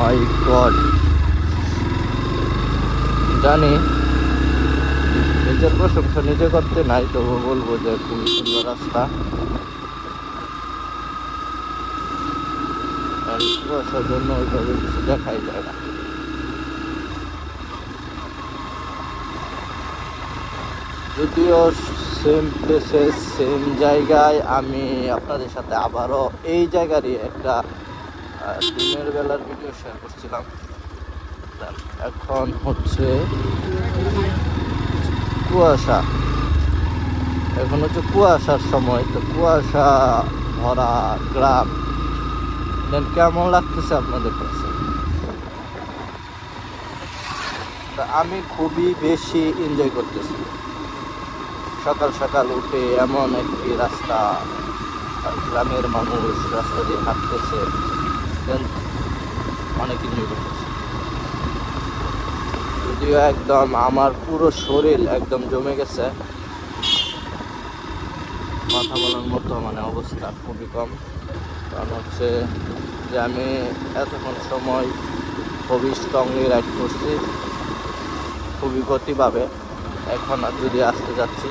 মাই god, জানি নিজের প্রশংসা নিজে করতে নাই, তবু বলবো যে খুবই সুন্দর রাস্তা। আর কুয়াশার জন্য ওইভাবে কিছু দেখাই যায় না। যদিও সেম প্লেসে সেম জায়গায় আমি আপনাদের সাথে আবারও এই জায়গারই একটা দিনের বেলার ভিডিও শেয়ার করছিলাম। এখন হচ্ছে কুয়াশা, এখন হচ্ছে কুয়াশার সময়, তো কুয়াশা ভরা গ্রাম। দেন কেমন লাগতেছে আপনাদের কাছে? তো আমি খুবই বেশি এনজয় করতেছি সকাল সকাল উঠে এমন একটি রাস্তা, আর গ্রামের মানুষ রাস্তা দিয়ে হাঁটতেছে, দেন অনেক এনজয় করতেছে। যদিও একদম আমার পুরো শরীর একদম জমে গেছে, কথা বলার মতো মানে অবস্থা খুবই কম। কারণ হচ্ছে যে আমি এতক্ষণ সময় খুবই স্ট্রংলি রাইড করছি, খুবই গতিভাবে। এখন আর যদি আসতে যাচ্ছি